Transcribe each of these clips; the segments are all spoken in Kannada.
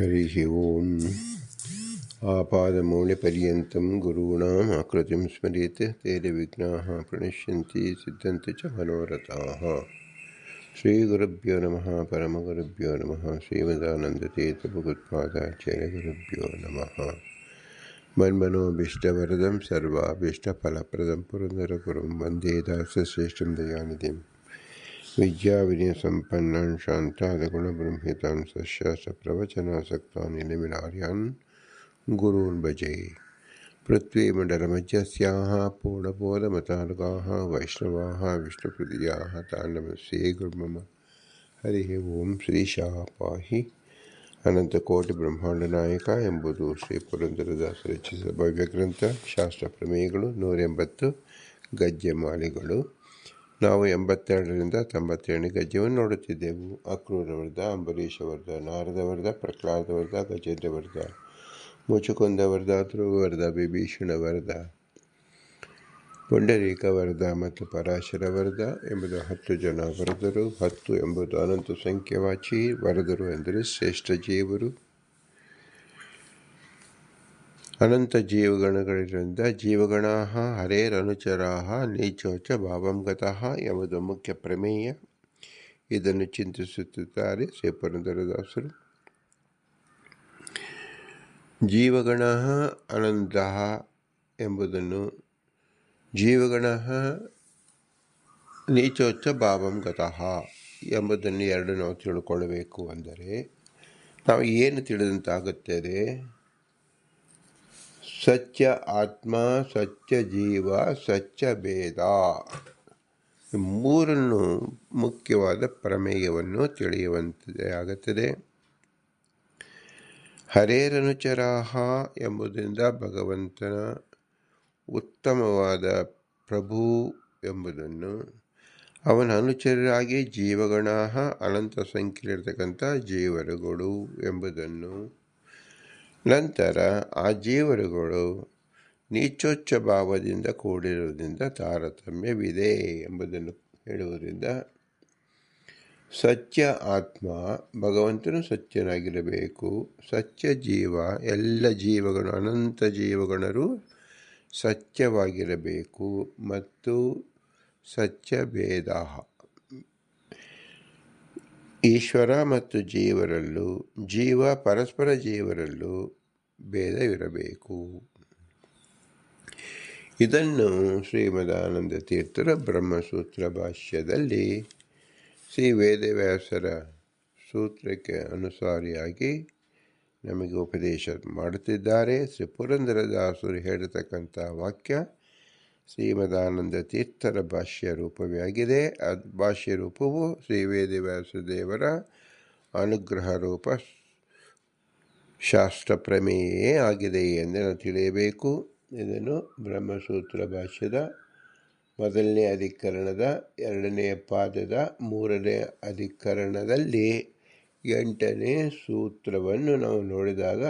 हरिः ओम्। आपादमौलिपर्यन्तं गुरूणाम् आकृतिं स्मरेत् तेन विघ्नाः प्रणश्यन्ति सिद्धन्ति च मनोरथाः। श्रीगुरुभ्यो नमः। परमगुरुभ्यो नमः। श्रीमदानन्दतीर्थभगवत्पादाचार्यगुरुभ्यो नमः। मन्मनोभीष्टवरदं सर्वाभीष्टफलप्रदं पुरन्दरगुरुं वन्दे दासश्रेष्ठं दयानिधिं विद्याविनयसम्पन्नं शान्तादगुणब्रह्मितां सशास्त्रप्रवचनासक्तान् निलमिनार्यान् गुरून् भजे। पृथ्वीमण्डलमध्यस्याः पूर्णबोधमतानुगाः वैष्णवाः विष्णुप्रियाः तान् नमस्ये गुरुमम। हरिः ओं। ಶ್ರೀಶಾಹ ಪಾಹಿ ಅನಂತಕೋಟಿ ಬ್ರಹ್ಮಾಂಡನಾಯಕ ಎಂಬುದು ಶ್ರೀ ಪುರಂದರದಾಸ ರಚಿಸಿದ ಭವ್ಯಗ್ರಂಥ. ಶಾಸ್ತ್ರ ಪ್ರಮೇಯಗಳು 180 ಗದ್ಯಮಾಲೆಗಳು. ನಾವು 82ರಿಂದ 97ನೇ ಗದ್ಯವನ್ನು ನೋಡುತ್ತಿದ್ದೆವು. ಅಕ್ರೂರವರ್ಧ, ಅಂಬರೀಷವರ್ಧ, ನಾರದವರ್ಧ, ಪ್ರಹ್ಲಾದವರ್ಧ, ಗಜೇಂದ್ರವರ್ಧ, ಮುಚುಕುಂದವರ್ಧ, ಧ್ರುವವರ್ಧ, ವಿಭೀಷಣವರ್ಧ, ಪುಂಡರೀಕವರ್ಧ ಮತ್ತು ಪರಾಶರವರ್ಧ ಎಂಬುದು 10 ಜನ ವರದರು. 10 ಎಂಬುದು ಅನಂತ ಸಂಖ್ಯವಾಚಿ. ವರದರು ಎಂದರೆ ಶ್ರೇಷ್ಠ ಜೀವರು. ಅನಂತ ಜೀವಗಣಗಳಿಂದ ಜೀವಗಣಾ ಹರೇರನುಚರಾ ನೀಚೋಚ ಭಾವಂ ಗತಃ ಎಂಬುದು ಮುಖ್ಯ ಪ್ರಮೇಯ. ಇದನ್ನು ಚಿಂತಿಸುತ್ತಿದ್ದಾರೆ ಶ್ರೀ ಪುರಂದರದಾಸರು. ಜೀವಗಣ ಅನಂತ ಎಂಬುದನ್ನು ಜೀವಗಣ ನೀಚೋಚ್ಚ ಭಾವಂ ಗತಃ ಎಂಬುದನ್ನು ಎರಡು ನಾವು ತಿಳ್ಕೊಳ್ಳಬೇಕು. ಅಂದರೆ ನಾವು ಏನು ತಿಳಿದಂತಾಗುತ್ತದೆ? ಸತ್ಯ ಆತ್ಮ, ಸತ್ಯ ಜೀವ, ಸತ್ಯ ಭೇದ, ಮೂರನ್ನು ಮುಖ್ಯವಾದ ಪ್ರಮೇಯವನ್ನು ತಿಳಿಯುವಂತೆ ಆಗುತ್ತದೆ. ಹರೇರನುಚರಾಹ ಎಂಬುದರಿಂದ ಭಗವಂತನ ಉತ್ತಮವಾದ ಪ್ರಭು ಎಂಬುದನ್ನು, ಅವನ ಅನುಚರರಾಗಿ ಜೀವಗಣ ಅನಂತ ಸಂಖ್ಯೆಯಲ್ಲಿರ್ತಕ್ಕಂಥ ಜೀವರುಗಳು ಎಂಬುದನ್ನು, ನಂತರ ಆ ಜೀವರುಗಳು ನೀಚೋಚ್ಚ ಭಾವದಿಂದ ಕೂಡಿರುವುದರಿಂದ ತಾರತಮ್ಯವಿದೆ ಎಂಬುದನ್ನು ಹೇಳುವುದರಿಂದ, ಸತ್ಯ ಆತ್ಮ ಭಗವಂತನು ಸತ್ಯನಾಗಿರಬೇಕು, ಸತ್ಯ ಜೀವ ಎಲ್ಲ ಜೀವಗಳು ಅನಂತ ಜೀವಗಣರು ಸತ್ಯವಾಗಿರಬೇಕು, ಮತ್ತು ಸತ್ಯ ಭೇದ ಈಶ್ವರ ಮತ್ತು ಜೀವರಲ್ಲೂ ಜೀವ ಪರಸ್ಪರ ಜೀವರಲ್ಲೂ ಭೇದವಿರಬೇಕು. ಇದನ್ನು ಶ್ರೀಮದಾನಂದ ತೀರ್ಥರ ಬ್ರಹ್ಮಸೂತ್ರ ಭಾಷ್ಯದಲ್ಲಿ ಶ್ರೀ ವೇದವ್ಯಾಸರ ಸೂತ್ರಕ್ಕೆ ಅನುಸಾರಿಯಾಗಿ ನಮಗೆ ಉಪದೇಶ ಮಾಡುತ್ತಿದ್ದಾರೆ. ಶ್ರೀ ಪುರಂದರದಾಸರು ಹೇಳತಕ್ಕಂಥ ವಾಕ್ಯ ಶ್ರೀಮದಾನಂದ ತೀರ್ಥರ ಭಾಷ್ಯ ರೂಪವೇ ಆಗಿದೆ. ಭಾಷ್ಯ ರೂಪವು ಶ್ರೀ ವೇದವ್ಯಾಸ ದೇವರ ಅನುಗ್ರಹ ರೂಪ ಶಾಸ್ತ್ರ ಪ್ರಮೇಯೇ ಆಗಿದೆ ಎಂದು ನಾವು ತಿಳಿಯಬೇಕು. ಇದನ್ನು ಬ್ರಹ್ಮಸೂತ್ರ ಭಾಷ್ಯದ 1ನೇ ಅಧಿಕರಣದ 2ನೇ ಪಾದದ 3ನೇ ಅಧಿಕರಣದಲ್ಲಿ 8ನೇ ಸೂತ್ರವನ್ನು ನಾವು ನೋಡಿದಾಗ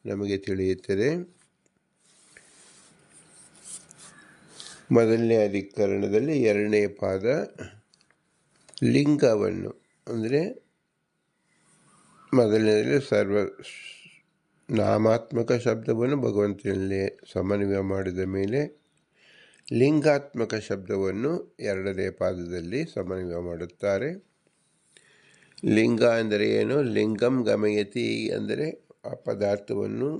ನಮಗೆ ತಿಳಿಯುತ್ತದೆ. 1ನೇ ಅಧಿಕರಣದಲ್ಲಿ 2ನೇ ಪಾದ ಲಿಂಗವನ್ನು, ಅಂದರೆ ಮೊದಲನೇದಲ್ಲಿ ಸರ್ವ ನಾಮಾತ್ಮಕ ಶಬ್ದವನ್ನು ಭಗವಂತನಲ್ಲಿ ಸಮನ್ವಯ ಮಾಡಿದ ಮೇಲೆ ಲಿಂಗಾತ್ಮಕ ಶಬ್ದವನ್ನು 2ನೇ ಪಾದದಲ್ಲಿ ಸಮನ್ವಯ ಮಾಡುತ್ತಾರೆ. ಲಿಂಗ ಅಂದರೆ ಏನು? ಲಿಂಗಂ ಗಮಯತಿ ಅಂದರೆ ಆ ಪದಾರ್ಥವನ್ನು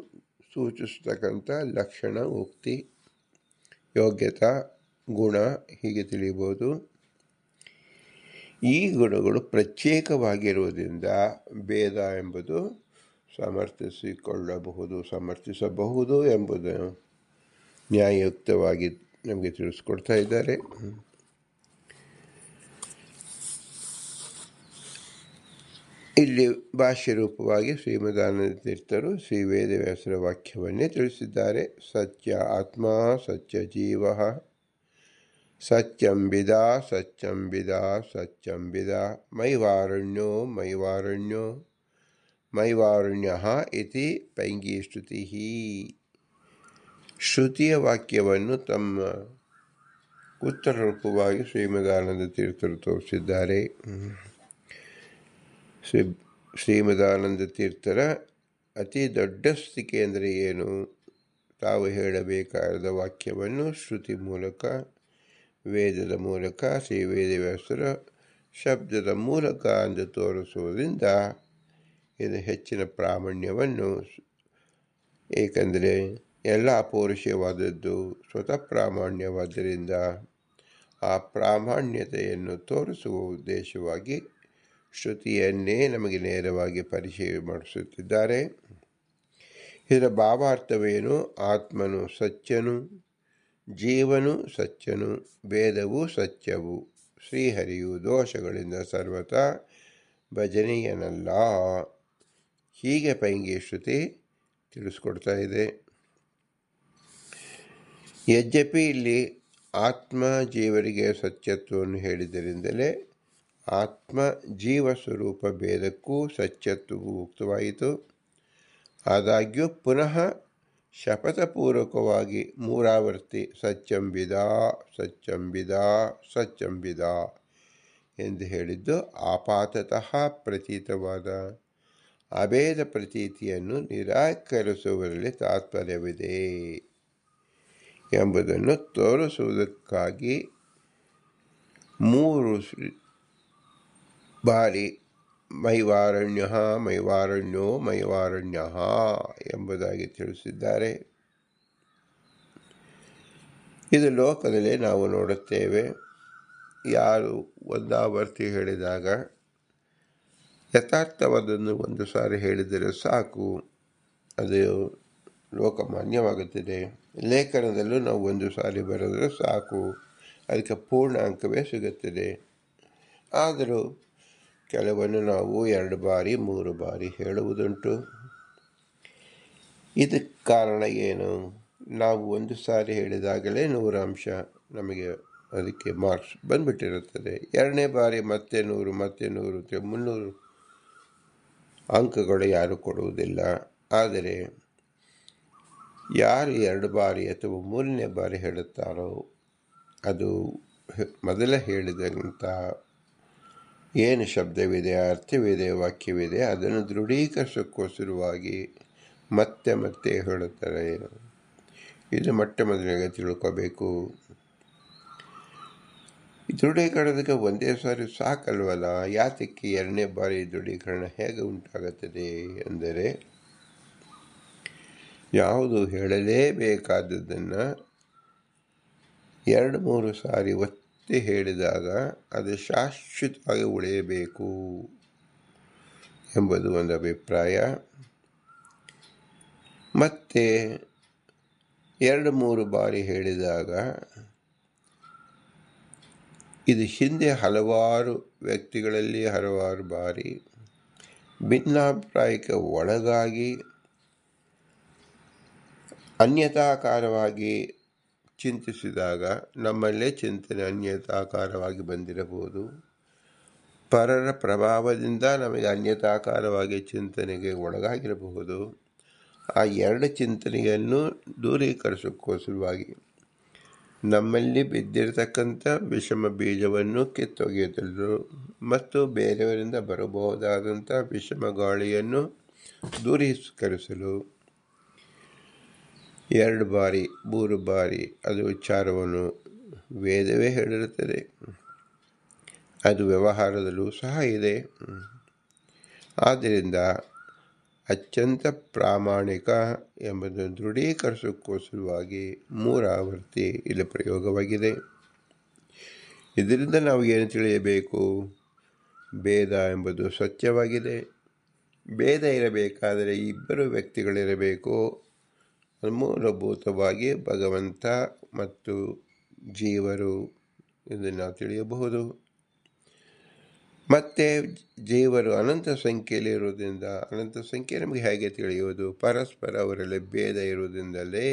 ಸೂಚಿಸ್ತಕ್ಕಂಥ ಲಕ್ಷಣ, ಉಕ್ತಿ, ಯೋಗ್ಯತಾ, ಗುಣ ಹೀಗೆ ತಿಳಿಯಬಹುದು. ಈ ಗುಣಗಳು ಪ್ರತ್ಯೇಕವಾಗಿರುವುದರಿಂದ ಭೇದ ಎಂಬುದು ಸಮರ್ಥಿಸಬಹುದು ಎಂಬುದನ್ನು ನ್ಯಾಯಯುಕ್ತವಾಗಿ ನಮಗೆ ತಿಳಿಸ್ಕೊಡ್ತಾ ಇದ್ದಾರೆ. ಇಲ್ಲಿ ಭಾಷ್ಯ ರೂಪವಾಗಿ ಶ್ರೀಮದಾನಂದ ತೀರ್ಥರು ಶ್ರೀ ವೇದವ್ಯಾಸರ ವಾಕ್ಯವನ್ನೇ ತಿಳಿಸಿದ್ದಾರೆ. ಸತ್ಯ ಆತ್ಮ, ಸತ್ಯ ಜೀವ, ಸತ್ಯಂ ವಿದ, ಸತ್ಯಂ ವಿದ, ಸತ್ಯಂ ವಿದ, ಮೈವಾರಣ್ಯೋ ಮೈವಾರಣ್ಯೋ ಮೈವಾರಣ್ಯ ಇತಿ ಪೈಂಗಿ ಶ್ರುತಿ. ಶ್ರುತಿಯ ವಾಕ್ಯವನ್ನು ತಮ್ಮ ಉತ್ತರ ರೂಪವಾಗಿ ಶ್ರೀಮದಾನಂದ ತೀರ್ಥರು ತೋರಿಸಿದ್ದಾರೆ. ಶ್ರೀಮದಾನಂದ ತೀರ್ಥರ ಅತಿ ದೊಡ್ಡ ಸ್ಥಿತಿ ಅಂದರೆ ಏನು? ತಾವು ಹೇಳಬೇಕಾದ ವಾಕ್ಯವನ್ನು ಶ್ರುತಿ ಮೂಲಕ, ವೇದದ ಮೂಲಕ, ಶ್ರೀ ವೇದವ್ಯಾಸರ ಶಬ್ದದ ಮೂಲಕ ಎಂದು ತೋರಿಸುವುದರಿಂದ ಇದು ಹೆಚ್ಚಿನ ಪ್ರಾಮಾಣ್ಯವನ್ನು, ಏಕೆಂದರೆ ಎಲ್ಲ ಅಪೌರುಷವಾದದ್ದು ಸ್ವತಃ ಪ್ರಾಮಾಣ್ಯವಾದ್ದರಿಂದ ಆ ಪ್ರಾಮಾಣ್ಯತೆಯನ್ನು ತೋರಿಸುವ ಉದ್ದೇಶವಾಗಿ ಶ್ರುತಿಯನ್ನೇ ನಮಗೆ ನೇರವಾಗಿ ಪರಿಚಯ ಮಾಡಿಸುತ್ತಿದ್ದಾರೆ. ಇದರ ಭಾವಾರ್ಥವೇನು? ಆತ್ಮನು ಸತ್ಯನು, ಜೀವನು ಸತ್ಯನು, ವೇದವು ಸತ್ಯವು, ಶ್ರೀಹರಿಯು ದೋಷಗಳಿಂದ ಸರ್ವತಾ ಭಜನೀಯನಲ್ಲ. ಹೀಗೆ ಪೈಂಗಿ ಶ್ರುತಿ ತಿಳಿಸ್ಕೊಡ್ತಾ ಇದೆ. ಯದ್ಯಪಿ ಇಲ್ಲಿ ಆತ್ಮ ಜೀವರಿಗೆ ಸತ್ಯತ್ವವನ್ನು ಹೇಳಿದ್ದರಿಂದಲೇ ಆತ್ಮ ಜೀವ ಸ್ವರೂಪ ಭೇದಕ್ಕೂ ಸತ್ಯತ್ವವು ಉಕ್ತವಾಯಿತು. ಆದಾಗ್ಯೂ ಪುನಃ ಶಪಥಪೂರ್ವಕವಾಗಿ ಮೂರಾವರ್ತಿ ಸತ್ಯಂಬಿದ ಸತ್ಯಂಬಿದ ಸತ್ಯಂಬಿದ ಎಂದು ಹೇಳಿದ್ದು ಆಪಾತತಃ ಪ್ರತೀತವಾದ ಅಭೇದ ಪ್ರತೀತಿಯನ್ನು ನಿರಾಕರಿಸುವಲ್ಲಿ ತಾತ್ಪರ್ಯವಿದೆ ಎಂಬುದನ್ನು ತೋರಿಸುವುದಕ್ಕಾಗಿ 3 ಬಾರಿ ಮೈವಾರಣ್ಯ ಮೈವಾರಣ್ಯೋ ಮೈವಾರಣ್ಯ ಎಂಬುದಾಗಿ ತಿಳಿಸಿದ್ದಾರೆ. ಇದು ಲೋಕದಲ್ಲಿ ನಾವು ನೋಡುತ್ತೇವೆ. ಯಾರು ಒಂದಾವರ್ತಿ ಹೇಳಿದಾಗ ಯಥಾರ್ಥವಾದನ್ನು ಒಂದು ಸಾರಿ ಹೇಳಿದರೆ ಸಾಕು, ಅದು ಲೋಕಮಾನ್ಯವಾಗುತ್ತದೆ. ಲೇಖನದಲ್ಲೂ ನಾವು ಒಂದು ಸಾರಿ ಬರೆದರೆ ಸಾಕು, ಅದಕ್ಕೆ ಪೂರ್ಣ ಅಂಕವೇ ಸಿಗುತ್ತದೆ. ಆದರೂ ಕೆಲವನ್ನು ನಾವು 2 ಬಾರಿ 3 ಬಾರಿ ಹೇಳುವುದುಂಟು. ಇದಕ್ಕೆ ಕಾರಣ ಏನು? ನಾವು ಒಂದು ಸಾರಿ ಹೇಳಿದಾಗಲೇ 100 ಅಂಶ ನಮಗೆ ಅದಕ್ಕೆ ಮಾರ್ಕ್ಸ್ ಬಂದ್ಬಿಟ್ಟಿರುತ್ತದೆ. 2ನೇ ಬಾರಿ ಮತ್ತೆ 100 ಮತ್ತೆ 100 300 ಅಂಕಗಳು ಯಾರು ಕೊಡುವುದಿಲ್ಲ. ಆದರೆ ಯಾರು 2 ಬಾರಿ ಅಥವಾ 3ನೇ ಬಾರಿ ಹೇಳುತ್ತಾರೋ ಅದು ಮೊದಲೇ ಹೇಳಿದಂಥ ಏನು ಶಬ್ದವಿದೆ, ಅರ್ಥವಿದೆ, ವಾಕ್ಯವಿದೆ ಅದನ್ನು ದೃಢೀಕರಿಸೋಕ್ಕೋಸ್ಕರವಾಗಿ ಮತ್ತೆ ಮತ್ತೆ ಹೇಳುತ್ತಾರೆ. ಇದು ಮೊದಲಿಗೆ ತಿಳ್ಕೋಬೇಕು. ದೃಢೀಕರಣಕ್ಕೆ ಒಂದೇ ಸಾರಿ ಸಾಕಲ್ವಲ್ಲ, ಯಾತಕ್ಕೆ 2ನೇ ಬಾರಿ ದೃಢೀಕರಣ ಹೇಗೆ ಉಂಟಾಗುತ್ತದೆ ಎಂದರೆ, ಯಾವುದು ಹೇಳಲೇಬೇಕಾದದ್ದನ್ನು 2-3 ಸಾರಿ ಒತ್ತಿ ಹೇಳಿದಾಗ ಅದು ಶಾಶ್ವತವಾಗಿ ಉಳಿಯಬೇಕು ಎಂಬುದು ಒಂದು ಅಭಿಪ್ರಾಯ. ಮತ್ತೆ 2-3 ಬಾರಿ ಹೇಳಿದಾಗ ಇದು ಹಿಂದೆ ಹಲವಾರು ವ್ಯಕ್ತಿಗಳಲ್ಲಿ ಹಲವಾರು ಬಾರಿ ಭಿನ್ನಾಭಿಪ್ರಾಯಕ್ಕೆ ಒಳಗಾಗಿ ಅನ್ಯತಾಕಾರವಾಗಿ ಚಿಂತಿಸಿದಾಗ ನಮ್ಮಲ್ಲೇ ಚಿಂತನೆ ಅನ್ಯತಾಕಾರವಾಗಿ ಬಂದಿರಬಹುದು. ಪರರ ಪ್ರಭಾವದಿಂದ ನಮಗೆ ಅನ್ಯತಾಕಾರವಾಗಿ ಚಿಂತನೆಗೆ ಒಳಗಾಗಿರಬಹುದು. ಆ 2 ಚಿಂತನೆಯನ್ನು ದೂರೀಕರಿಸೋಕ್ಕೋಸ್ಕರವಾಗಿ ನಮ್ಮಲ್ಲಿ ಬಿದ್ದಿರತಕ್ಕಂಥ ವಿಷಮ ಬೀಜವನ್ನು ಕಿತ್ತೊಗೆಯಲು ಮತ್ತು ಬೇರೆಯವರಿಂದ ಬರಬಹುದಾದಂಥ ವಿಷಮ ಗಾಳಿಯನ್ನು ದೂರೀಕರಿಸಲು 2 ಬಾರಿ 3 ಬಾರಿ ಅದು ವಿಚಾರವನ್ನು ವೇದವೇ ಹೇಳಿರುತ್ತದೆ. ಅದು ವ್ಯವಹಾರದಲ್ಲೂ ಸಹ ಇದೆ. ಆದ್ದರಿಂದ ಅತ್ಯಂತ ಪ್ರಾಮಾಣಿಕ ಎಂಬುದನ್ನು ದೃಢೀಕರಿಸೋಕ್ಕೋಸ್ಕರವಾಗಿ 3 ಆವರ್ತಿ ಇಲ್ಲಿ ಪ್ರಯೋಗವಾಗಿದೆ. ಇದರಿಂದ ನಾವು ಏನು ತಿಳಿಯಬೇಕು? ಭೇದ ಎಂಬುದು ಸತ್ಯವಾಗಿದೆ. ಭೇದ ಇರಬೇಕಾದರೆ 2 ವ್ಯಕ್ತಿಗಳಿರಬೇಕು. ಮೂಲಭೂತವಾಗಿ ಭಗವಂತ ಮತ್ತು ಜೀವರು ಎಂದು ನಾವು ತಿಳಿಯಬಹುದು. ಮತ್ತು ಜೀವರು ಅನಂತ ಸಂಖ್ಯೆಯಲ್ಲಿ ಇರುವುದರಿಂದ, ಅನಂತ ಸಂಖ್ಯೆ ನಮಗೆ ಹೇಗೆ ತಿಳಿಯುವುದು? ಪರಸ್ಪರ ಅವರಲ್ಲಿ ಭೇದ ಇರುವುದರಿಂದಲೇ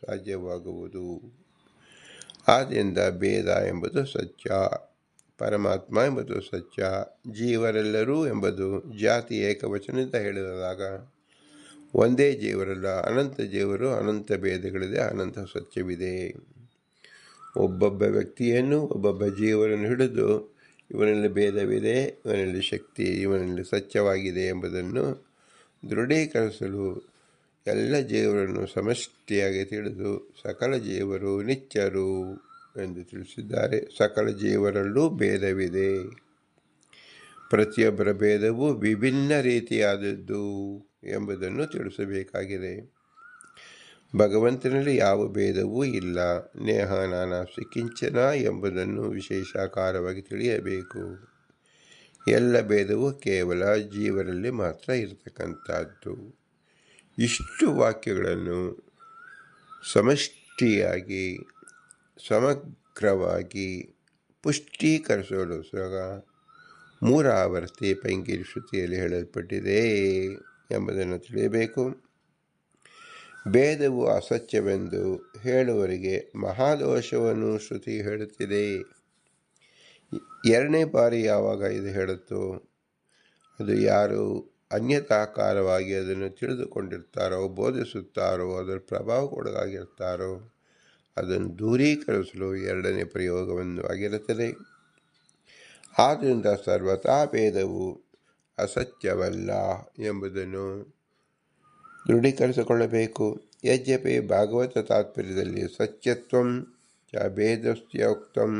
ಸಾಧ್ಯವಾಗುವುದು. ಆದ್ದರಿಂದ ಭೇದ ಎಂಬುದು ಸತ್ಯ, ಪರಮಾತ್ಮ ಎಂಬುದು ಸತ್ಯ, ಜೀವರೆಲ್ಲರೂ ಎಂಬುದು ಜಾತಿ ಏಕವಚನದಿಂದ ಹೇಳಿದಾಗ ಒಂದೇ ಜೀವರಲ್ಲ, ಅನಂತ ಜೀವರು, ಅನಂತ ಭೇದಗಳಿದೆ, ಅನಂತ ಸತ್ಯವಿದೆ. ಒಬ್ಬೊಬ್ಬ ವ್ಯಕ್ತಿಯನ್ನು ಒಬ್ಬೊಬ್ಬ ಜೀವರನ್ನು ಹಿಡಿದು ಇವನಲ್ಲಿ ಭೇದವಿದೆ, ಇವನಲ್ಲಿ ಶಕ್ತಿ, ಇವನಲ್ಲಿ ಸತ್ಯವಾಗಿದೆ ಎಂಬುದನ್ನು ದೃಢೀಕರಿಸಲು ಎಲ್ಲ ಜೀವರನ್ನು ಸಮಷ್ಟಿಯಾಗಿ ತಿಳಿದು ಸಕಲ ಜೀವರು ನಿತ್ಯರು ಎಂದು ತಿಳಿಸಿದ್ದಾರೆ. ಸಕಲ ಜೀವರಲ್ಲೂ ಭೇದವಿದೆ. ಪ್ರತಿಯೊಬ್ಬರ ಭೇದವು ವಿಭಿನ್ನ ರೀತಿಯಾದದ್ದು ಎಂಬುದನ್ನು ತಿಳಿಸಬೇಕಾಗಿದೆ. ಭಗವಂತನಲ್ಲಿ ಯಾವ ಭೇದವೂ ಇಲ್ಲ. ನೇಹ ನಾನಾಸ್ತಿ ಕಿಂಚನ ಎಂಬುದನ್ನು ವಿಶೇಷಾಕಾರವಾಗಿ ತಿಳಿಯಬೇಕು. ಎಲ್ಲ ಭೇದವು ಕೇವಲ ಜೀವರಲ್ಲಿ ಮಾತ್ರ ಇರತಕ್ಕಂಥದ್ದು. ಇಷ್ಟು ವಾಕ್ಯಗಳನ್ನು ಸಮಷ್ಟಿಯಾಗಿ ಸಮಗ್ರವಾಗಿ ಪುಷ್ಟೀಕರಿಸೋದೋಸ್ಕರ 3 ಆವರ್ತಿ ಪೈಂಗಿರಿ ಶ್ರುತಿಯಲ್ಲಿ ಹೇಳಲ್ಪಟ್ಟಿದೆ ಎಂಬುದನ್ನು ತಿಳಿಯಬೇಕು. ಭೇದವು ಅಸತ್ಯವೆಂದು ಹೇಳುವವರಿಗೆ ಮಹಾದೋಷವನ್ನು ಶ್ರುತಿ ಹೇಳುತ್ತಿದೆ. 2ನೇ ಬಾರಿ ಯಾವಾಗ ಇದು ಹೇಳುತ್ತೋ ಅದು ಯಾರು ಅನ್ಯತಾಕಾರವಾಗಿ ಅದನ್ನು ತಿಳಿದುಕೊಂಡಿರ್ತಾರೋ, ಬೋಧಿಸುತ್ತಾರೋ, ಅದರ ಪ್ರಭಾವಕ್ಕೊಳಗಾಗಿರ್ತಾರೋ ಅದನ್ನು ದೂರೀಕರಿಸಲು 2ನೇ ಪ್ರಯೋಗವನ್ನು ಆಗಿರುತ್ತದೆ. ಆದ್ದರಿಂದ ಸರ್ವತಾ ಭೇದವು ಅಸತ್ಯವಲ್ಲ ಎಂಬುದನ್ನು ದೃಢೀಕರಿಸಿಕೊಳ್ಳಬೇಕು. ಯದ್ಯಪಿ ಭಾಗವತ ತಾತ್ಪರ್ಯದಲ್ಲಿ ಸತ್ಯತ್ವಂ ಚ ಭೇದಸ್ಯ ಉಕ್ತಂ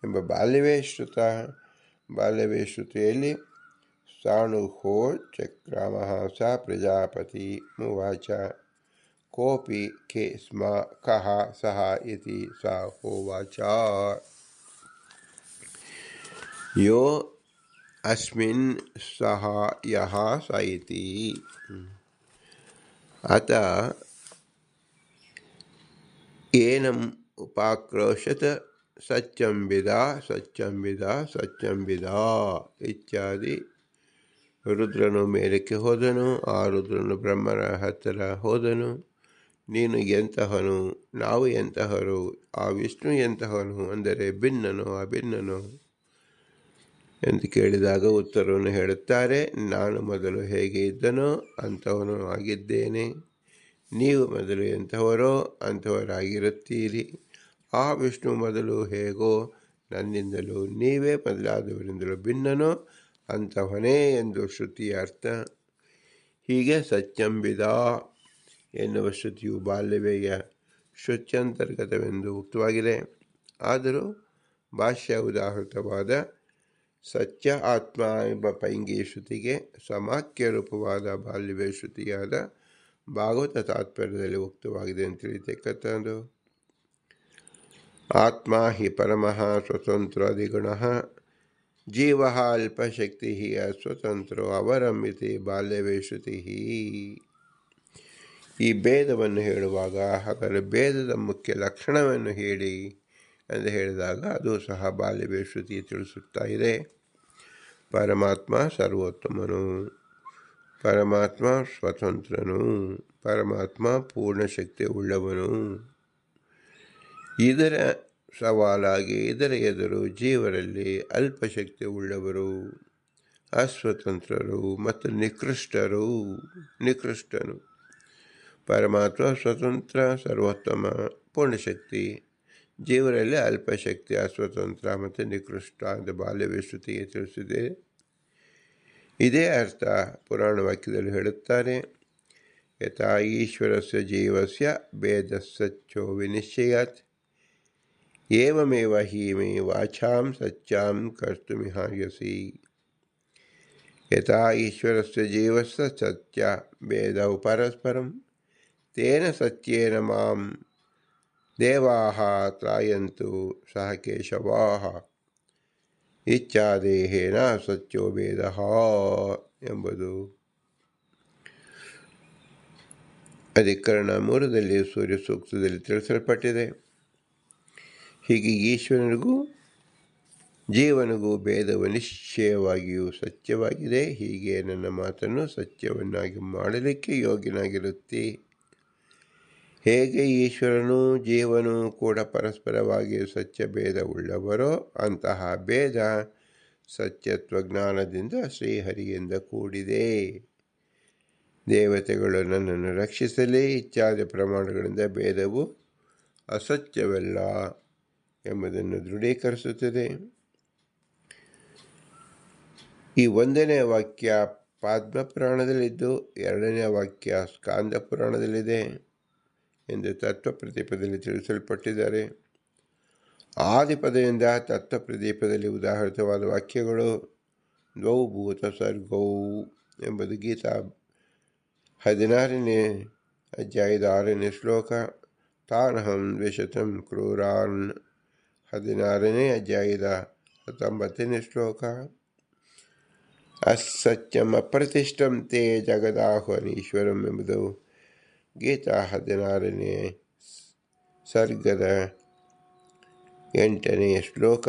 ಎಂಬ ಬಾಲ್ಯವೇ ಶ್ರುತಿಯಲ್ಲಿ ಸಾಣುಹೋ ಚಕ್ರಾಮಃ ಸ ಪ್ರಜಾಪತಿ ಮುವಾಚ ಕೋಪಿ ಖೇ ಸ್ಮ ಕಃ ಸಹ ಇತಿ ಸ ಹೋವಾಚ ಯೋ ಅಸ್ಮಿನ್ ಸಹ ಯಃ ಸ ಇತಿ ಅತ ಏನಂ ಉಪಾಕ್ರೋಶತ ಸತ್ಯಂ ವಿದ ಇತ್ಯಾದಿ. ರುದ್ರನು ಮೇಲಕ್ಕೆ ಹೋದನು. ಆ ರುದ್ರನು ಬ್ರಹ್ಮನ ಹತ್ತಿರ ಹೋದನು. ನೀನು ಎಂತಹನು, ನಾವು ಎಂತಹರು, ಆ ವಿಷ್ಣು ಎಂತಹನು, ಅಂದರೆ ಭಿನ್ನನು ಅಭಿನ್ನನು ಎಂದು ಕೇಳಿದಾಗ ಉತ್ತರವನ್ನು ಹೇಳುತ್ತಾರೆ. ನಾನು ಮೊದಲು ಹೇಗೆ ಇದ್ದನೋ ಅಂಥವನು ಆಗಿದ್ದೇನೆ. ನೀವು ಮೊದಲು ಎಂಥವರೋ ಅಂಥವರಾಗಿರುತ್ತೀರಿ. ಆ ವಿಷ್ಣು ಮೊದಲು ಹೇಗೋ ನನ್ನಿಂದಲೂ ನೀವೇ ಮೊದಲಾದವರಿಂದಲೂ ಭಿನ್ನನೋ ಅಂಥವನೇ ಎಂದು ಶ್ರುತಿಯ ಅರ್ಥ. ಹೀಗೆ ಸತ್ಯಂಬಿದ ಎನ್ನುವ ಶ್ರುತಿಯು ಬಾಲ್ಯವೇಯ ಶ್ರುತ್ಯಂತರ್ಗತವೆಂದು ಉಕ್ತವಾಗಿದೆ. ಆದರೂ ಭಾಷ್ಯ ಉದಾಹೃತವಾದ ಸತ್ಯ ಆತ್ಮ ಎಂಬ ಪೈಂಗಿ ಶ್ರುತಿಗೆ ಸಮಾಖ್ಯ ರೂಪವಾದ ಬಾಲ್ಯವೇ ಶ್ರುತಿಯಾದ ಭಾಗವತ ತಾತ್ಪರ್ಯದಲ್ಲಿ ಉಕ್ತವಾಗಿದೆ ಅಂತ ತಿಳಿತಕ್ಕಂಥದ್ದು. ಆತ್ಮ ಹಿ ಪರಮಃ ಸ್ವತಂತ್ರಾದಿಗುಣಃ ಜೀವ ಅಲ್ಪಶಕ್ತಿ ಅಸ್ವತಂತ್ರೋ ಅವರಂ ಇತಿ ಬಾಲ್ಯವೇ ಶ್ರುತಿ. ಈ ಭೇದವನ್ನು ಹೇಳುವಾಗ ಹಾಗಾದರೆ ಭೇದದ ಮುಖ್ಯ ಲಕ್ಷಣವನ್ನು ಹೇಳಿ ಎಂದು ಹೇಳಿದಾಗ ಅದು ಸಹ ಬಾಲ್ಯವೇ ಶ್ರುತಿ ತಿಳಿಸುತ್ತಾ ಇದೆ. ಪರಮಾತ್ಮ ಸರ್ವೋತ್ತಮನು, ಪರಮಾತ್ಮ ಸ್ವತಂತ್ರನು, ಪರಮಾತ್ಮ ಪೂರ್ಣ ಶಕ್ತಿ ಉಳ್ಳವನು. ಇದರ ಸವಾಲಾಗಿ ಇದರ ಎದುರು ಜೀವರಲ್ಲಿ ಅಲ್ಪಶಕ್ತಿ ಉಳ್ಳವರು, ಅಸ್ವತಂತ್ರರು ಮತ್ತು ನಿಕೃಷ್ಟನು. ಪರಮಾತ್ಮ ಸ್ವತಂತ್ರ, ಸರ್ವೋತ್ತಮ, ಪೂರ್ಣಶಕ್ತಿ, ಜೀವರಲ್ಲಿ ಅಲ್ಪಶಕ್ತಿ, ಅಸ್ವತಂತ್ರ ಮತ್ತು ನಿಕೃಷ್ಟ ಅಂತ ಬಾಲ್ಯವೇ ಶ್ರುತಿಗೆ ತಿಳಿಸಿದೆ. ಇದೇ ಅರ್ಥ ಪುರಾಣ ವಾಕ್ಯದಲ್ಲಿ ಹೇಳುತ್ತಾರೆ. ಯಥಾ ಈಶ್ವರಸ್ಯ ಜೀವಸ್ಯ ಭೇದಸ್ಸಚ್ಚೋ ವಿನಿಶ್ಚಯಾತ್ ಏವಮೇವ ಹಿ ಮೇ ವಾಚಾಂ ಸತ್ಯಾಂ ಕರ್ತುಮಿಹಾರ್ಯಸಿ. ಯಥಾ ಈಶ್ವರಸ್ಯ ಜೀವಸ್ಯ ಸತ್ಯ ಭೇದೌ ಪರಸ್ಪರಂ ತೇನ ಸತ್ಯೇನ ಮಾಂ ದೇವಾಃ ತ್ರಾಯಂತು ಸಹ ಕೇಶವಾಃ ಇಚ್ಛಾದೇಹೇನ ಸತ್ಯೋ ಭೇದಃ ಎಂಬುದು ಅಧಿಕರಣ 3ರಲ್ಲಿ ಸೂರ್ಯ ಸೂಕ್ತದಲ್ಲಿ ತಿಳಿಸಲ್ಪಟ್ಟಿದೆ. ಹೀಗೆ ಈಶ್ವರನಿಗೂ ಜೀವನಿಗೂ ಭೇದವು ನಿಶ್ಚಯವಾಗಿಯೂ ಸತ್ಯವಾಗಿದೆ. ಹೀಗೆ ನನ್ನ ಮಾತನ್ನು ಸತ್ಯವನ್ನಾಗಿ ಮಾಡಲಿಕ್ಕೆ ಯೋಗ್ಯನಾಗಿರುತ್ತೆ. ಹೇಗೆ ಈಶ್ವರನೂ ಜೀವನೂ ಕೂಡ ಪರಸ್ಪರವಾಗಿ ಸತ್ಯ ಭೇದವುಳ್ಳವರೋ ಅಂತಹ ಭೇದ ಸತ್ಯತ್ವಜ್ಞಾನದಿಂದ ಶ್ರೀಹರಿಯಿಂದ ಕೂಡಿದೆ. ದೇವತೆಗಳು ನನ್ನನ್ನು ರಕ್ಷಿಸಲಿ ಇತ್ಯಾದಿ ಪ್ರಮಾಣಗಳಿಂದ ಭೇದವು ಅಸತ್ಯವಲ್ಲ ಎಂಬುದನ್ನು ದೃಢೀಕರಿಸುತ್ತದೆ. ಈ 1ನೇ ವಾಕ್ಯ ಪದ್ಮ ಪುರಾಣದಲ್ಲಿದ್ದು 2ನೇ ವಾಕ್ಯ ಸ್ಕಾಂದ ಪುರಾಣದಲ್ಲಿದೆ ಎಂದು ತತ್ವ ಪ್ರದೀಪದಲ್ಲಿ ತಿಳಿಸಲ್ಪಟ್ಟಿದ್ದಾರೆ. ಆದಿಪದದಿಂದ ತತ್ವ ಪ್ರದೀಪದಲ್ಲಿ ಉದಾಹರಿತವಾದ ವಾಕ್ಯಗಳು ದ್ವೌ ಭೂತ ಸರ್ಗೌ ಎಂಬುದು ಗೀತಾ 16ನೇ ಅಧ್ಯಾಯದ 6ನೇ ಶ್ಲೋಕ. ತಾನಹಂ ದ್ವಿಶತಂ ಕ್ರೂರಾನ್ 16ನೇ ಅಧ್ಯಾಯದ 19ನೇ ಶ್ಲೋಕ. ಅಸತ್ಯಂ ಅಪ್ರತಿಷ್ಠಂ ತೇ ಜಗದಾಹ್ವನೀಶ್ವರಂ ಎಂಬುದು ಗೀತಾ 16ನೇ ಸರ್ಗದ 8ನೇ ಶ್ಲೋಕ.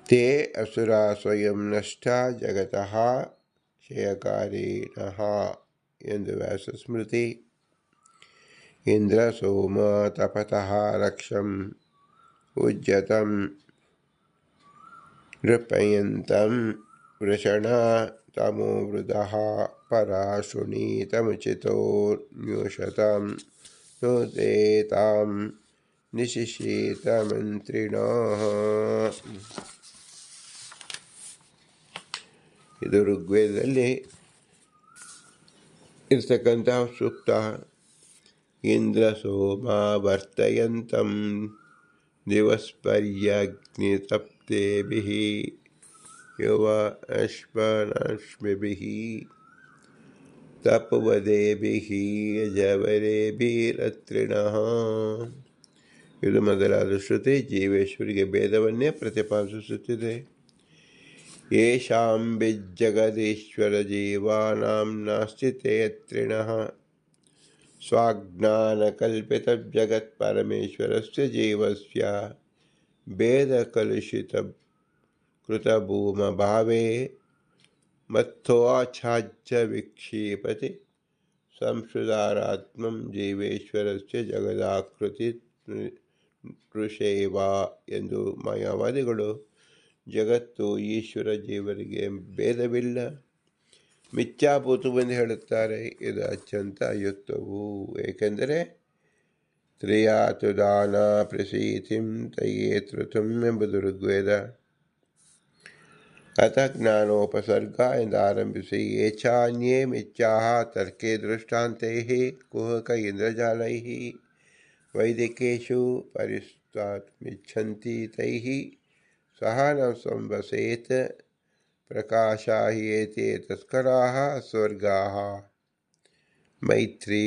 ತೇ ಅಸುರಾ ಸ್ವಯಂ ನಷ್ಟ ಜಗತಃ ಕ್ಷಯಕಾರಿಣಃ ಎಂದು ವ್ಯಾಸ ಸ್ಮೃತಿ. ಇಂದ್ರ ಸೋಮ ತಪತಃ ರಕ್ಷಂ ಉಜ್ಜತಂ ನೃಪಯಂತಂ ವೃಷಣ ತಮೋ ವೃದಃ ಪರಾಶುಣೀತಮುಚಿತೋ ನ್ಯೂಷತಾಂ ನೋದೇತಾಂ ನಿಶಿಷೀತ ಮಂತ್ರಿಣಃ. ಇದು ಋಗ್ವೇದದಲ್ಲಿ ಇರ್ತಕ್ಕಂತಹ ಸೂಕ್ತ. ಇಂದ್ರ ಸೋಮ ವರ್ತಯಂತಂ ದಿವಸ್ಪರ್ಯಗ್ನಿತಪ್ತೇಭಿಃ ಯುವ ಅಶ್ವನಶ್ಮಿಭಿಃ ತಪವದೇಭಿಃ ಯಜವರೇಭಿರತ್ರಿಣಃ. ಇದು ಮೊದಲಾದ ಶ್ರುತಿ ಜೀವೇಶ್ವರಿಗೆ ಭೇದವನ್ನೇ ಪ್ರತಿಪಾದಿಸುತ್ತಿದೆ. ಯೇಷಾಂ ವಿಜ್ಜಗದೀಶ್ವರ ಜೀವಾನಾಂ ನಾಸ್ತಿ ತೇ ತ್ರಿಣಃ ಸ್ವಾಜ್ಞಾನಕಲ್ಪಿತ ಜಗತ್ ಪರಮೇಶ್ವರಸ್ಯ ಜೀವಸ್ಯ ಭೇದಕಲುಷಿತ ಕೃತಭೂಮಭಾವೇ ಮತ್ತೋಚ್ಛಾಜ್ಯ ವಿಕ್ಷೇಪತಿ ಸಂಶುದಾರಾತ್ಮಂ ಜೀವೇಶ್ವರಸ್ಯ ಜಗದಾಕೃತಿ ಋಷೇವ ಎಂದು ಮಾಯಾವಾದಿಗಳು ಜಗತ್ತು ಈಶ್ವರ ಜೀವರಿಗೆ ಭೇದವಿಲ್ಲ, ಮಿಥ್ಯಾಭೂತವೆಂದು ಹೇಳುತ್ತಾರೆ. ಇದು ಅತ್ಯಂತ ಅಯುಕ್ತವು. ಏಕೆಂದರೆ ತ್ರಿಯಾತು ದಾನ ಪ್ರಸೀತಿಂ ತಯೇ ತೃತುಂ ಎಂಬುದು ಋಗ್ವೇದ. ಅಥ ಜ್ಞಾನೋಪಸರ್ಗ ಎಂದು ಆರಂಭಿಸಿ ಏಚಾನ್ಯೇ ಮಿಥ್ಯಾಃ ತರ್ಕೇ ದೃಷ್ಟಾಂತೈಃ ಕುಹಕ ಇಂದ್ರಜಾಲೈಃ ವೈದಿಕೇಷು ಪರಿಸ್ತಾತ್ಮಿಚ್ಛಂತಿ ತೈಃ ಸಹ ನ ಸಂವಸೇತ್ ಪ್ರಕಾಶಾ ಹಿ ಏತೇ ತಸ್ಕರಾಃ ಸ್ವರ್ಗಾಃ. ಮೈತ್ರಿ.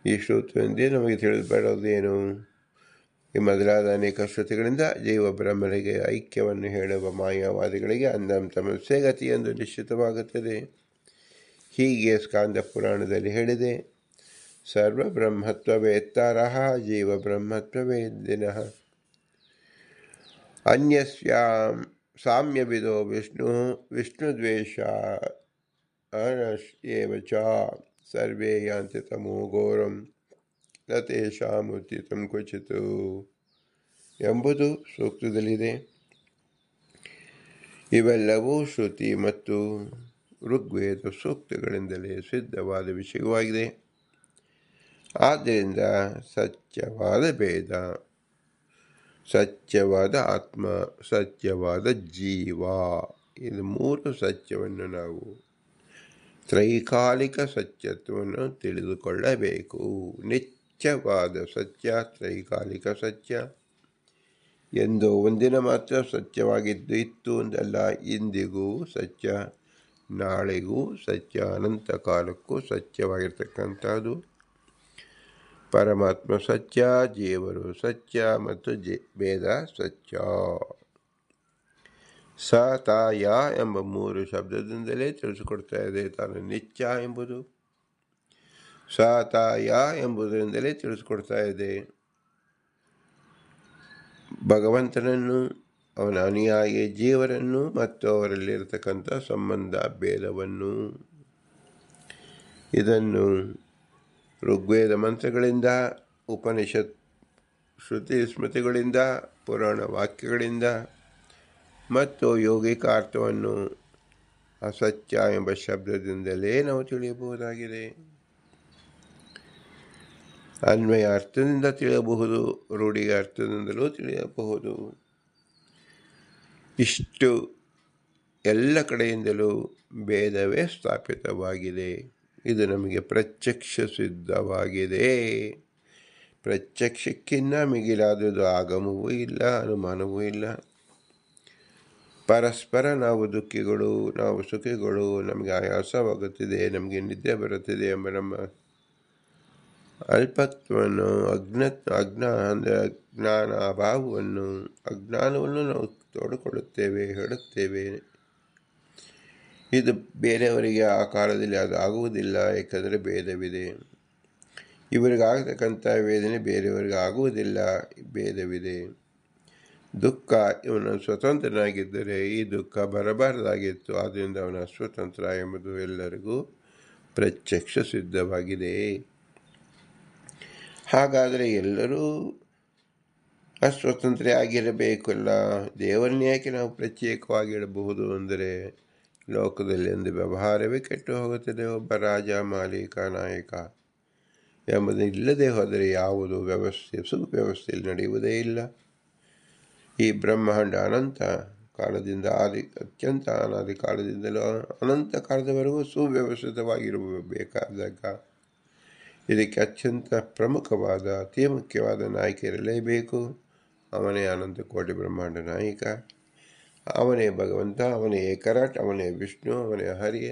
ಈ ಶ್ರುತಿಯಿಂದ ನಮಗೆ ತಿಳಿದುಬರೋದೇನು? ಈ ಮೊದಲಾದ ಅನೇಕ ಶ್ರುತಿಗಳಿಂದ ಜೀವ ಬ್ರಹ್ಮರಿಗೆ ಐಕ್ಯವನ್ನು ಹೇಳುವ ಮಾಯಾವಾದಿಗಳಿಗೆ ಅಂದಂ ತಮಸ್ಸೆ ಗತಿ ಎಂದು ನಿಶ್ಚಿತವಾಗುತ್ತದೆ. ಹೀಗೆ ಸ್ಕಾಂದ ಪುರಾಣದಲ್ಲಿ ಹೇಳಿದೆ. ಸರ್ವ ಬ್ರಹ್ಮತ್ವವೇತ್ತಾರಃ ಜೀವ ಬ್ರಹ್ಮತ್ವವೇದ್ದಿನಃ ಅನ್ಯಸ್ಯಾಂ ಸಾಮ್ಯವಿದೋ ವಿಷ್ಣುದ್ವೇಷ ಏವ ಚ ಸರ್ವೇ ಯಾಂತಿ ತಮೋ ಘೋರಂ ನ ತೇಷಾಂ ಉಚಿತಂ ಕ್ವಚಿತ್ ಎಂಬುದು ಸೂಕ್ತದಲ್ಲಿದೆ. ಇವೆಲ್ಲವೂ ಶ್ರುತಿ ಮತ್ತು ಋಗ್ವೇದ ಸೂಕ್ತಗಳಿಂದಲೇ ಸಿದ್ಧವಾದ ವಿಷಯವಾಗಿದೆ. ಆದ್ದರಿಂದ ಸತ್ಯವಾದ ಭೇದ, ಸತ್ಯವಾದ ಆತ್ಮ, ಸತ್ಯವಾದ ಜೀವ, ಇದು 3 ಸತ್ಯವನ್ನು ನಾವು ತ್ರೈಕಾಲಿಕ ಸತ್ಯತ್ವವನ್ನು ತಿಳಿದುಕೊಳ್ಳಬೇಕು. ನಿತ್ಯವಾದ ಸತ್ಯ ತ್ರೈಕಾಲಿಕ ಸತ್ಯ. ಎಂದೋ ಒಂದಿನ ಮಾತ್ರ ಸತ್ಯವಾಗಿದ್ದು ಇತ್ತು ಎಂದಲ್ಲ, ಇಂದಿಗೂ ಸತ್ಯ, ನಾಳೆಗೂ ಸತ್ಯ, ಅನಂತ ಕಾಲಕ್ಕೂ ಸತ್ಯವಾಗಿರ್ತಕ್ಕಂಥದ್ದು. ಪರಮಾತ್ಮ ಸತ್ಯ, ಜೀವರು ಸತ್ಯ ಮತ್ತು ಭೇದ ಸತ್ಯ. ಸ ತ ಯ ಎಂಬ 3 ಶಬ್ದದಿಂದಲೇ ತಿಳಿಸಿಕೊಡ್ತಾ ಇದೆ. ತಾನು ನಿತ್ಯ ಎಂಬುದು ಸ ತ ಯ ಎಂಬುದರಿಂದಲೇ ತಿಳಿಸಿಕೊಡ್ತಾ ಇದೆ. ಭಗವಂತನನ್ನು, ಅವನ ಅನುಯಾಯಿ ಜೀವರನ್ನು ಮತ್ತು ಅವರಲ್ಲಿರತಕ್ಕಂಥ ಸಂಬಂಧ ಭೇದವನ್ನು. ಇದನ್ನು ಋಗ್ವೇದ ಮಂತ್ರಗಳಿಂದ, ಉಪನಿಷತ್ ಶ್ರುತಿ ಸ್ಮೃತಿಗಳಿಂದ, ಪುರಾಣ ವಾಕ್ಯಗಳಿಂದ ಮತ್ತು ಯೋಗಿಕ ಅರ್ಥವನ್ನು ಅಸತ್ಯ ಎಂಬ ಶಬ್ದದಿಂದಲೇ ನಾವು ತಿಳಿಯಬಹುದಾಗಿದೆ. ಅನ್ವಯ ಅರ್ಥದಿಂದ ತಿಳಿಯಬಹುದು, ರೂಢಿಯ ಅರ್ಥದಿಂದಲೂ ತಿಳಿಯಬಹುದು. ಇಷ್ಟು ಎಲ್ಲ ಕಡೆಯಿಂದಲೂ ಭೇದವೇ ಸ್ಥಾಪಿತವಾಗಿದೆ. ಇದು ನಮಗೆ ಪ್ರತ್ಯಕ್ಷ ಸಿದ್ಧವಾಗಿದೆ. ಪ್ರತ್ಯಕ್ಷಕ್ಕಿಂತ ಮಿಗಿಲಾದುದು ಆಗಮವೂ ಇಲ್ಲ, ಅನುಮಾನವೂ ಇಲ್ಲ. ಪರಸ್ಪರ ನಾವು ದುಃಖಿಗಳು, ನಾವು ಸುಖಿಗಳು, ನಮಗೆ ಆಯಾಸವಾಗುತ್ತಿದೆ, ನಮಗೆ ನಿದ್ದೆ ಬರುತ್ತಿದೆ ಎಂಬ ನಮ್ಮ ಅಲ್ಪತ್ವವನ್ನು, ಜ್ಞಾನ ಅಭಾವವನ್ನು, ಅಜ್ಞಾನವನ್ನು ನಾವು ತೋಡಿಕೊಳ್ಳುತ್ತೇವೆ, ಹೇಳುತ್ತೇವೆ. ಇದು ಬೇರೆಯವರಿಗೆ ಆ ಕಾಲದಲ್ಲಿ ಅದು ಆಗುವುದಿಲ್ಲ, ಏಕೆಂದರೆ ಭೇದವಿದೆ. ಇವರಿಗಾಗತಕ್ಕಂಥ ವೇದನೆ ಬೇರೆಯವರಿಗೆ ಆಗುವುದಿಲ್ಲ, ಭೇದವಿದೆ. ದುಃಖ, ಇವನು ಸ್ವತಂತ್ರನಾಗಿದ್ದರೆ ಈ ದುಃಖ ಬರಬಾರದಾಗಿತ್ತು, ಆದ್ದರಿಂದ ಅವನ ಅಸ್ವತಂತ್ರ ಎಂಬುದು ಎಲ್ಲರಿಗೂ ಪ್ರತ್ಯಕ್ಷ ಸಿದ್ಧವಾಗಿದೆ. ಹಾಗಾದರೆ ಎಲ್ಲರೂ ಅಸ್ವತಂತ್ರ ಆಗಿರಬೇಕಲ್ಲ, ದೇವರನ್ನ ಯಾಕೆ ನಾವು ಪ್ರತ್ಯೇಕವಾಗಿಡಬಹುದು ಅಂದರೆ ಲೋಕದಲ್ಲಿ ಒಂದು ವ್ಯವಹಾರವೇ ಕೆಟ್ಟು ಹೋಗುತ್ತದೆ. ಒಬ್ಬ ರಾಜ, ಮಾಲೀಕ, ನಾಯಕ ಎಂಬುದು ಇಲ್ಲದೆ ಹೋದರೆ ಯಾವುದು ವ್ಯವಸ್ಥೆ, ಸುವ್ಯವಸ್ಥೆಯಲ್ಲಿ ನಡೆಯುವುದೇ ಇಲ್ಲ. ಈ ಬ್ರಹ್ಮಾಂಡ ಅನಂತ ಕಾಲದಿಂದ ಅತ್ಯಂತ ಅನಾದಿ ಕಾಲದಿಂದಲೂ ಅನಂತ ಕಾಲದವರೆಗೂ ಸುವ್ಯವಸ್ಥಿತವಾಗಿರಬೇಕಾದಾಗ ಇದಕ್ಕೆ ಅತ್ಯಂತ ಪ್ರಮುಖವಾದ, ಅತಿ ಮುಖ್ಯವಾದ ನಾಯಕ ಇರಲೇಬೇಕು. ಅವನೇ ಅನಂತ ಕೋಟಿ ಬ್ರಹ್ಮಾಂಡ ನಾಯಕ, ಅವನೇ ಭಗವಂತ, ಅವನೇ ಏಕರಾಟ್, ಅವನೇ ವಿಷ್ಣು, ಅವನೇ ಹರಿಯ.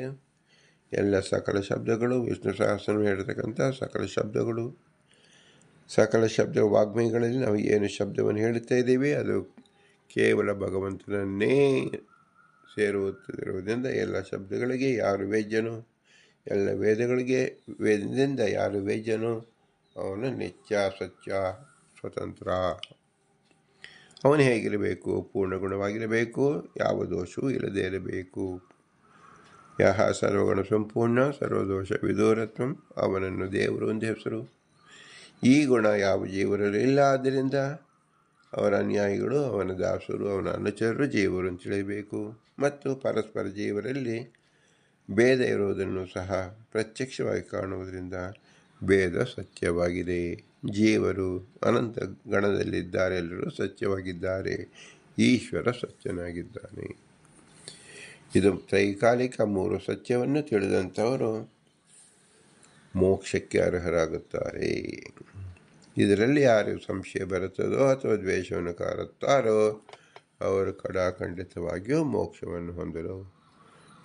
ಎಲ್ಲ ಸಕಲ ಶಬ್ದಗಳು, ವಿಷ್ಣು ಸಹಸ್ರನಾಮ ಹೇಳ್ತಕ್ಕಂಥ ಸಕಲ ಶಬ್ದಗಳು, ಸಕಲ ಶಬ್ದ ವಾಗ್ಮಯಗಳಲ್ಲಿ ನಾವು ಏನು ಶಬ್ದವನ್ನು ಹೇಳುತ್ತಾ ಇದ್ದೀವಿ ಅದು ಕೇವಲ ಭಗವಂತನನ್ನೇ ಸೇರುತ್ತಿರುವುದರಿಂದ ಎಲ್ಲ ಶಬ್ದಗಳಿಗೆ ಯಾರು ವೇದ್ಯನು, ಎಲ್ಲ ವೇದಗಳಿಗೆ ವೇದದಿಂದ ಯಾರು ವೇದ್ಯನು ಅವನು ನಿತ್ಯ, ಸತ್ಯ, ಸ್ವತಂತ್ರ. ಅವನು ಹೇಗಿರಬೇಕು? ಪೂರ್ಣಗುಣವಾಗಿರಬೇಕು, ಯಾವ ದೋಷವೂ ಇಲ್ಲದೇ ಇರಬೇಕು. ಯಹ ಸರ್ವಗುಣ ಸಂಪೂರ್ಣ ಸರ್ವದೋಷ ವಿದೂರತ್ವಂ, ಅವನನ್ನು ದೇವರು ಒಂದು ಹೆಸರು. ಈ ಗುಣ ಯಾವ ಜೀವರಲ್ಲಿ ಇಲ್ಲ, ಆದ್ದರಿಂದ ಅವರ ಅನ್ಯಾಯಿಗಳು, ಅವನ ದಾಸರು, ಅವನ ಅನುಚರರು ಜೀವರು ಅಂತ ತಿಳಿಯಬೇಕು. ಮತ್ತು ಪರಸ್ಪರ ಜೀವರಲ್ಲಿ ಭೇದ ಇರುವುದನ್ನು ಸಹ ಪ್ರತ್ಯಕ್ಷವಾಗಿ ಕಾಣುವುದರಿಂದ ಭೇದ ಸತ್ಯವಾಗಿದೆ. ಜೀವರು ಅನಂತ ಗಣದಲ್ಲಿದ್ದಾರೆ, ಎಲ್ಲರೂ ಸತ್ಯವಾಗಿದ್ದಾರೆ, ಈಶ್ವರ ಸತ್ಯನಾಗಿದ್ದಾನೆ. ಇದು ತ್ರೈಕಾಲಿಕ ಮೂರು ಸತ್ಯವನ್ನು ತಿಳಿದಂಥವರು ಮೋಕ್ಷಕ್ಕೆ ಅರ್ಹರಾಗುತ್ತಾರೆ. ಇದರಲ್ಲಿ ಯಾರು ಸಂಶಯ ಬರುತ್ತದೋ ಅಥವಾ ದ್ವೇಷವನ್ನು ಕಾರುತ್ತಾರೋ ಅವರು ಖಂಡಿತವಾಗಿಯೂ ಮೋಕ್ಷವನ್ನು ಹೊಂದಲು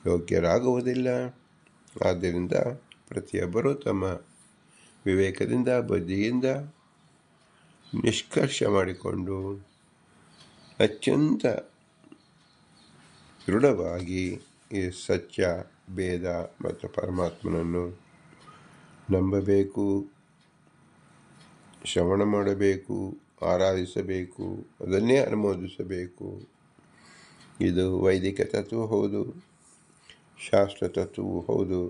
ಯೋಗ್ಯರಾಗುವುದಿಲ್ಲ. ಆದ್ದರಿಂದ ಪ್ರತಿಯೊಬ್ಬರೂ ತಮ್ಮ ವಿವೇಕದಿಂದ, ಬುದ್ಧಿಯಿಂದ ನಿಷ್ಕರ್ಷ ಮಾಡಿಕೊಂಡು ಅತ್ಯಂತ ದೃಢವಾಗಿ ಈ ಸತ್ಯ, ಭೇದ ಮತ್ತು ಪರಮಾತ್ಮನನ್ನು ನಂಬಬೇಕು, ಶ್ರವಣ ಮಾಡಬೇಕು, ಆರಾಧಿಸಬೇಕು, ಅದನ್ನೇ ಅನುಮೋದಿಸಬೇಕು. ಇದು ವೈದಿಕ ತತ್ವ ಹೌದು, ಶಾಸ್ತ್ರ ತತ್ವವೂ ಹೌದು,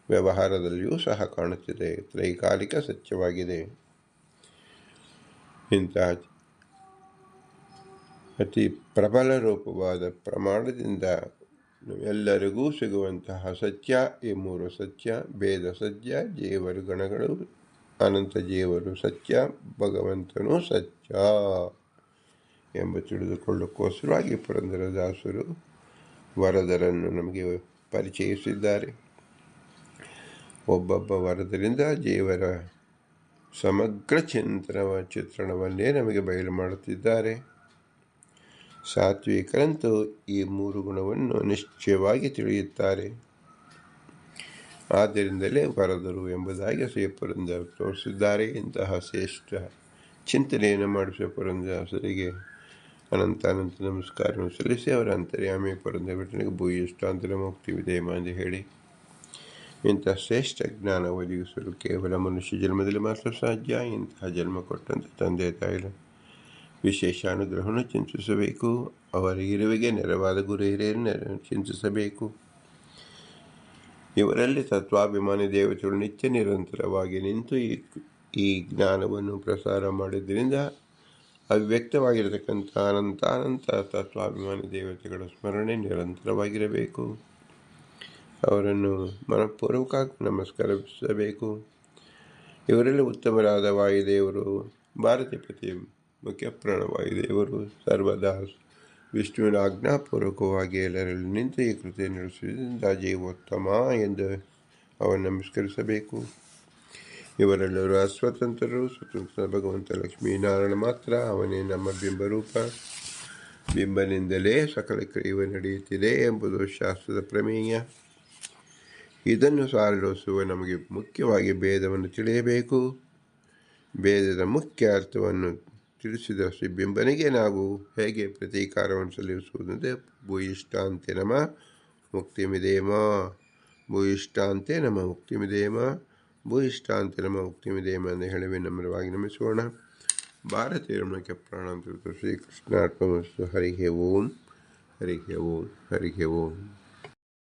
ವ್ಯವಹಾರದಲ್ಲಿಯೂ ಸಹ ಕಾಣುತ್ತಿದೆ, ತ್ರೈಕಾಲಿಕ ಸತ್ಯವಾಗಿದೆ. ಇಂತಹ ಅತಿ ಪ್ರಬಲ ರೂಪವಾದ ಪ್ರಮಾಣದಿಂದ ಎಲ್ಲರಿಗೂ ಸಿಗುವಂತಹ ಸತ್ಯ, ಈ ಮೂರು ಸತ್ಯ, ಭೇದ ಸತ್ಯ, ಜೀವರು ಗಣಗಳು, ಅನಂತ ಜೀವರು ಸತ್ಯ, ಭಗವಂತನೂ ಸತ್ಯ ಎಂಬ ತಿಳಿದುಕೊಳ್ಳೋಕ್ಕೋಸ್ಕರವಾಗಿ ಪುರಂದರದಾಸರು ವರದರನ್ನು ನಮಗೆ ಪರಿಚಯಿಸಿದ್ದಾರೆ. ಒಬ್ಬೊಬ್ಬ ವರದರಿಂದ ಜೀವರ ಸಮಗ್ರ ಚಿತ್ರಣವನ್ನೇ ನಮಗೆ ಬಯಲು ಮಾಡುತ್ತಿದ್ದಾರೆ. ಸಾತ್ವಿಕರಂತೂ ಈ ಮೂರು ಗುಣವನ್ನು ನಿಶ್ಚಯವಾಗಿ ತಿಳಿಯುತ್ತಾರೆ. ಆದ್ದರಿಂದಲೇ ವರದರು ಎಂಬುದಾಗಿ ಶ್ರೀ ಪುರಂದರ ತೋರಿಸಿದ್ದಾರೆ. ಇಂತಹ ಶ್ರೇಷ್ಠ ಚಿಂತನೆಯನ್ನು ಮಾಡಿಸುವ ಪುರಂದರದಾಸರಿಗೆ ಅನಂತ ನಮಸ್ಕಾರವನ್ನು ಸಲ್ಲಿಸಿ ಅವರ ಅಂತರ್ಯಾಮಿ ಪುರಂದರ ವಿಠಲನಿಗೆ ಭೂಯಿಷ್ಟಾಂತರ ಮುಕ್ತಿ ವಿಧೇಯ ಎಂದು ಹೇಳಿ, ಇಂತಹ ಶ್ರೇಷ್ಠ ಜ್ಞಾನ ಒದಗಿಸಲು ಕೇವಲ ಮನುಷ್ಯ ಜನ್ಮದಲ್ಲಿ ಮಾತ್ರ ಸಾಧ್ಯ. ಇಂತಹ ಜನ್ಮ ಕೊಟ್ಟಂಥ ತಂದೆ ತಾಯಿಗಳ ವಿಶೇಷ ಅನುಗ್ರಹವನ್ನು ಚಿಂತಿಸಬೇಕು. ಅವರ ಇರುವಿಗೆ ನೆರವಾದ ಗುರು ಹಿರಿಯರನ್ನು ಚಿಂತಿಸಬೇಕು. ಇವರಲ್ಲಿ ತತ್ವಾಭಿಮಾನಿ ದೇವತೆಗಳು ನಿತ್ಯ ನಿರಂತರವಾಗಿ ನಿಂತು ಈ ಜ್ಞಾನವನ್ನು ಪ್ರಸಾರ ಮಾಡಿದ್ದರಿಂದ ಅವ್ಯಕ್ತವಾಗಿರತಕ್ಕಂಥ ಅನಂತ ತತ್ವಾಭಿಮಾನಿ ದೇವತೆಗಳ ಸ್ಮರಣೆ ನಿರಂತರವಾಗಿರಬೇಕು. ಅವರನ್ನು ಮನಪೂರ್ವಕ ನಮಸ್ಕರಿಸಬೇಕು. ಇವರಲ್ಲಿ ಉತ್ತಮರಾದ ವಾಯುದೇವರು, ಭಾರತೀಪತಿ ಮುಖ್ಯ ಪ್ರಾಣವಾಯುದೇವರು ಸರ್ವದಾ ವಿಷ್ಣುವಿನ ಆಜ್ಞಾಪೂರ್ವಕವಾಗಿ ಎಲ್ಲರಲ್ಲಿ ನಿಂತು ಈ ಕೃತಿ ನಡೆಸುವುದರಿಂದ ಜೀವೋತ್ತಮ ಎಂದು ಅವನು ನಮಸ್ಕರಿಸಬೇಕು. ಇವರೆಲ್ಲರೂ ಅಸ್ವತಂತ್ರರು. ಸ್ವತಂತ್ರ ಭಗವಂತ ಲಕ್ಷ್ಮೀನಾರಾಯಣ ಮಾತ್ರ. ಅವನೇ ನಮ್ಮ ಬಿಂಬರೂಪ. ಬಿಂಬನಿಂದಲೇ ಸಕಲ ಕ್ರಿಯೆ ನಡೆಯುತ್ತಿದೆ ಎಂಬುದು ಶಾಸ್ತ್ರದ ಪ್ರಮೇಯ. ಇದನ್ನು ಸಾರಲೋಸುವ ನಮಗೆ ಮುಖ್ಯವಾಗಿ ಭೇದವನ್ನು ತಿಳಿಯಬೇಕು. ಭೇದದ ಮುಖ್ಯ ಅರ್ಥವನ್ನು ತಿಳಿಸಿದ ಶ್ರೀ ಬಿಂಬನಿಗೆ ನಾವು ಹೇಗೆ ಪ್ರತೀಕಾರವನ್ನು ಸಲ್ಲಿಸುವುದಂತೆ ಭೂಯಿಷ್ಠಾಂತೆ ನಮ ಮುಕ್ತಿಮಿದೇಮ, ಭೂಯಿಷ್ಠಾಂತೆ ನಮ ಮುಕ್ತಿಮಿದೇಮ, ಭೂಯಿಷ್ಠಾಂತೆ ನಮ ಮುಕ್ತಿಮಿದೇಮ ಎಂದು ಹೇಳಿ ನಮ್ರವಾಗಿ ನಮಿಸೋಣ. ಭಾರತೀಯ ರಮಣಕ್ಕೆ ಪ್ರಾಣಾಂತರಿತ ಶ್ರೀಕೃಷ್ಣಾರ್ಪಣಮಸ್ತು. ಹರಿ ಓಂ, ಹರಿ ಓಂ, ಹರಿ ಓಂ.